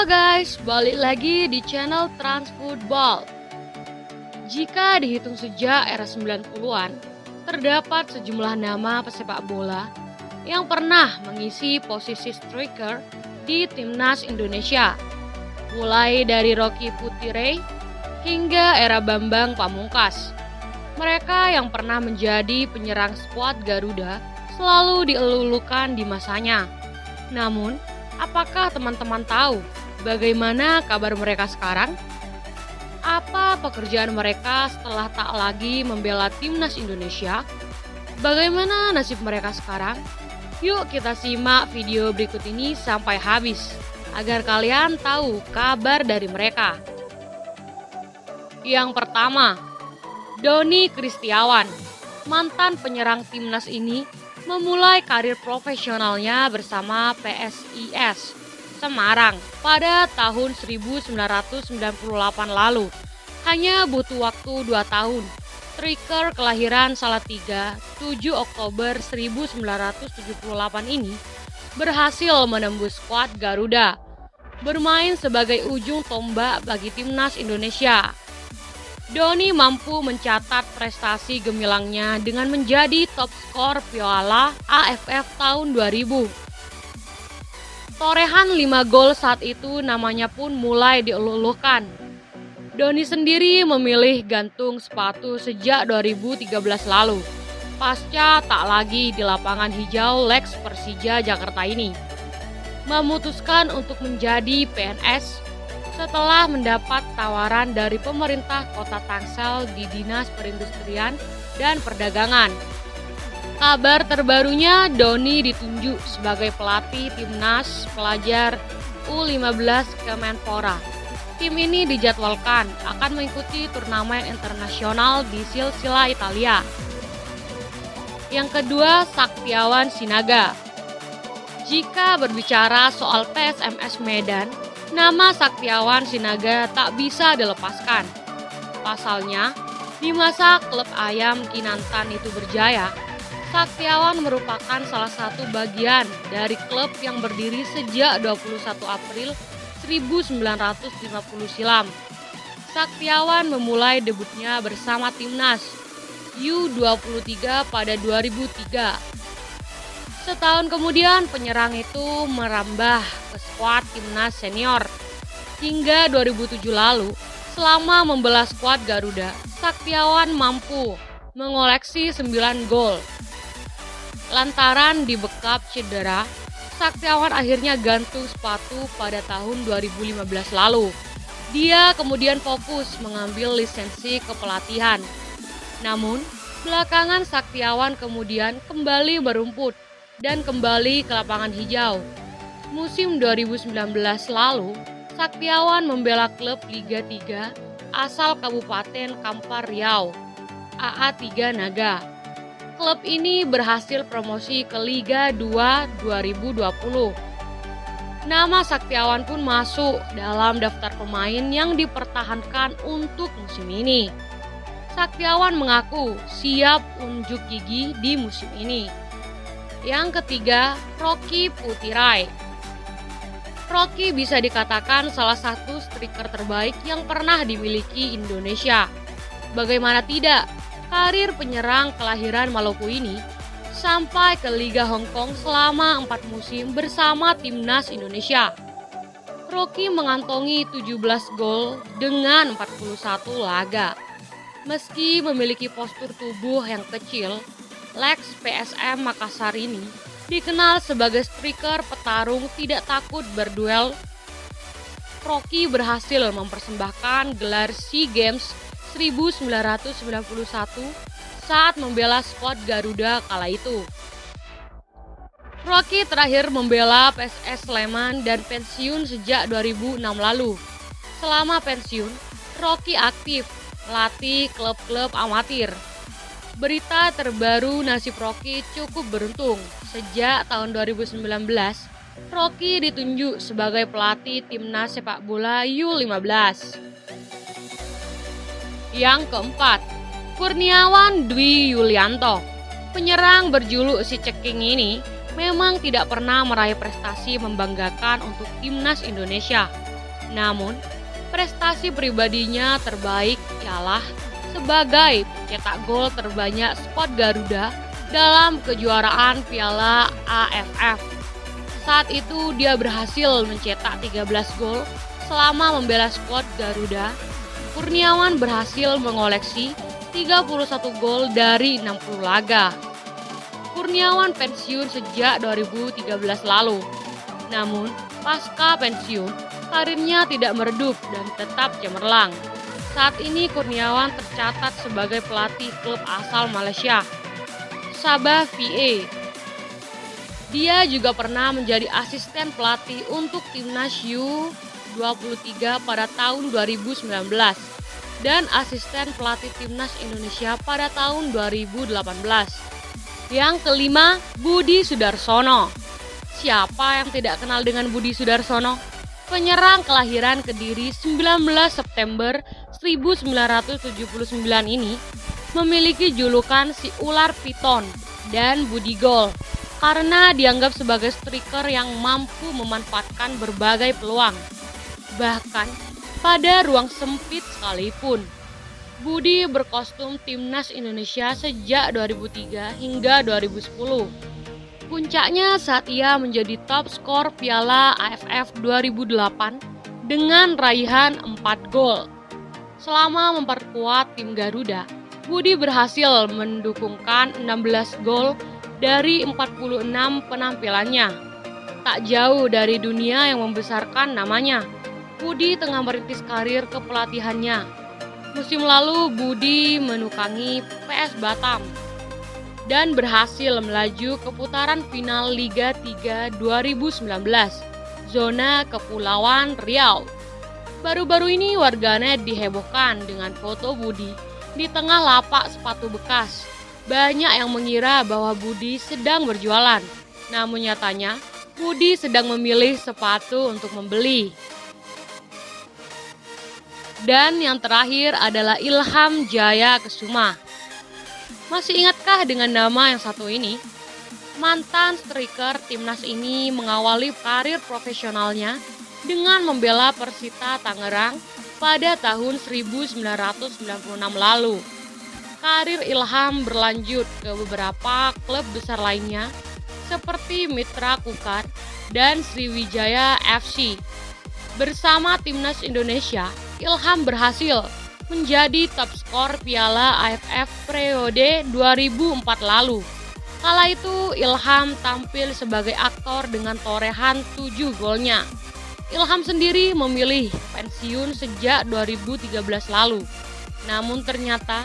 guys, balik lagi di channel Trans Football. Jika dihitung sejak era 90-an, terdapat sejumlah nama pesepak bola yang pernah mengisi posisi striker di timnas Indonesia. Mulai dari Rocky Putire hingga era Bambang Pamungkas. Mereka yang pernah menjadi penyerang skuad Garuda selalu dielulukan di masanya. Namun, apakah teman-teman tahu bagaimana kabar mereka sekarang? Apa pekerjaan mereka setelah tak lagi membela timnas Indonesia? Bagaimana nasib mereka sekarang? Yuk kita simak video berikut ini sampai habis agar kalian tahu kabar dari mereka. Yang pertama, Doni Kristiawan, mantan penyerang timnas ini memulai karir profesionalnya bersama PSIS Semarang pada tahun 1998 lalu. Hanya butuh waktu 2 tahun. Striker kelahiran Salatiga 7 Oktober 1978 ini berhasil menembus skuad Garuda, bermain sebagai ujung tombak bagi timnas Indonesia. Doni mampu mencatat prestasi gemilangnya dengan menjadi top skor Piala AFF tahun 2000. Torehan 5 gol saat itu namanya pun mulai dielulukan. Doni sendiri memilih gantung sepatu sejak 2013 lalu, pasca tak lagi di lapangan hijau Lex Persija Jakarta ini. Memutuskan untuk menjadi PNS setelah mendapat tawaran dari pemerintah Kota Tangsel di Dinas Perindustrian dan Perdagangan. Kabar terbarunya, Doni ditunjuk sebagai pelatih timnas pelajar U15 Kemenpora. Tim ini dijadwalkan akan mengikuti turnamen internasional di Sicilia, Italia. Yang kedua, Saktiawan Sinaga. Jika berbicara soal PSMS Medan, nama Saktiawan Sinaga tak bisa dilepaskan. Pasalnya, di masa klub ayam Kinantan itu berjaya, Saktiawan merupakan salah satu bagian dari klub yang berdiri sejak 21 April 1950 silam. Saktiawan memulai debutnya bersama timnas U23 pada 2003. Setahun kemudian penyerang itu merambah ke skuad timnas senior. Hingga 2007 lalu, selama membela skuad Garuda, Saktiawan mampu mengoleksi 9 gol. Lantaran dibekap cedera, Saktiawan akhirnya gantung sepatu pada tahun 2015 lalu. Dia kemudian fokus mengambil lisensi kepelatihan. Namun, belakangan Saktiawan kemudian kembali berumput dan kembali ke lapangan hijau. Musim 2019 lalu, Saktiawan membela klub Liga 3 asal Kabupaten Kampar Riau, AA3 Naga. Klub ini berhasil promosi ke Liga 2 2020. Nama Saktiawan pun masuk dalam daftar pemain yang dipertahankan untuk musim ini. Saktiawan mengaku siap unjuk gigi di musim ini. Yang ketiga, Rocky Putire. Rocky bisa dikatakan salah satu striker terbaik yang pernah dimiliki Indonesia. Bagaimana tidak, karir penyerang kelahiran Maluku ini sampai ke Liga Hong Kong selama 4 musim bersama timnas Indonesia. Rocky mengantongi 17 gol dengan 41 laga. Meski memiliki postur tubuh yang kecil, Lex PSM Makassar ini dikenal sebagai striker petarung tidak takut berduel. Rocky berhasil mempersembahkan gelar SEA Games 1991 saat membela skuad Garuda kala itu. Rocky terakhir membela PSS Sleman dan pensiun sejak 2006 lalu. Selama pensiun, Rocky aktif melatih klub-klub amatir. Berita terbaru nasib Rocky cukup beruntung. Sejak tahun 2019, Rocky ditunjuk sebagai pelatih timnas sepak bola U15. Yang keempat, Kurniawan Dwi Yulianto. Penyerang berjuluk si Ceking ini memang tidak pernah meraih prestasi membanggakan untuk timnas Indonesia. Namun, prestasi pribadinya terbaik ialah sebagai pencetak gol terbanyak skuad Garuda dalam kejuaraan Piala AFF. Saat itu dia berhasil mencetak 13 gol selama membela skuad Garuda. Kurniawan berhasil mengoleksi 31 gol dari 60 laga. Kurniawan pensiun sejak 2013 lalu. Namun, pasca pensiun, karirnya tidak meredup dan tetap cemerlang. Saat ini Kurniawan tercatat sebagai pelatih klub asal Malaysia, Sabah VA. Dia juga pernah menjadi asisten pelatih untuk timnas U23 pada tahun 2019 dan asisten pelatih timnas Indonesia pada tahun 2018. Yang kelima, Budi Sudarsono. Siapa yang tidak kenal dengan Budi Sudarsono? Penyerang kelahiran Kediri 19 September 1979 ini memiliki julukan si ular piton dan Budi Gol karena dianggap sebagai striker yang mampu memanfaatkan berbagai peluang, bahkan pada ruang sempit sekalipun. Budi berkostum timnas Indonesia sejak 2003 hingga 2010. Puncaknya saat ia menjadi top skor Piala AFF 2008 dengan raihan 4 gol. Selama memperkuat tim Garuda, Budi berhasil mendukungkan 16 gol dari 46 penampilannya. Tak jauh dari dunia yang membesarkan namanya, Budi tengah merintis karir kepelatihannya. Musim lalu Budi menukangi PS Batam dan berhasil melaju ke putaran final Liga 3 2019, zona Kepulauan Riau. Baru-baru ini warganet dihebohkan dengan foto Budi di tengah lapak sepatu bekas. Banyak yang mengira bahwa Budi sedang berjualan, namun nyatanya Budi sedang memilih sepatu untuk membeli. Dan yang terakhir adalah Ilham Jaya Kesuma. Masih ingatkah dengan nama yang satu ini? Mantan striker timnas ini mengawali karir profesionalnya dengan membela Persita Tangerang pada tahun 1996 lalu. Karir Ilham berlanjut ke beberapa klub besar lainnya seperti Mitra Kukar dan Sriwijaya FC. Bersama timnas Indonesia, Ilham berhasil menjadi top skor Piala AFF periode 2004 lalu. Kala itu Ilham tampil sebagai aktor dengan torehan 7 golnya. Ilham sendiri memilih pensiun sejak 2013 lalu. Namun ternyata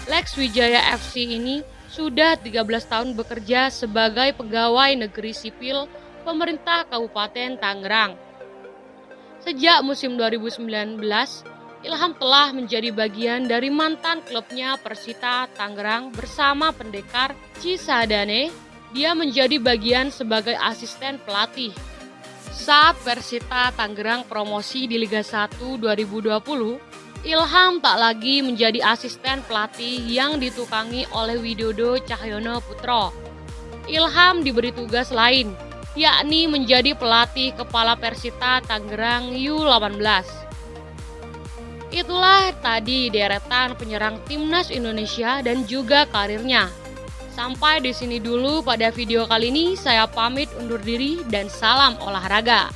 Lex Wijaya FC ini sudah 13 tahun bekerja sebagai pegawai negeri sipil pemerintah Kabupaten Tangerang. Sejak musim 2019, Ilham telah menjadi bagian dari mantan klubnya Persita Tangerang bersama pendekar Cisadane. Dia menjadi bagian sebagai asisten pelatih. Saat Persita Tangerang promosi di Liga 1 2020, Ilham tak lagi menjadi asisten pelatih yang ditukangi oleh Widodo Cahyono Putro. Ilham diberi tugas lain, yakni menjadi pelatih kepala Persita Tangerang U18. Itulah tadi deretan penyerang timnas Indonesia dan juga karirnya. Sampai di sini dulu pada video kali ini, saya pamit undur diri dan salam olahraga.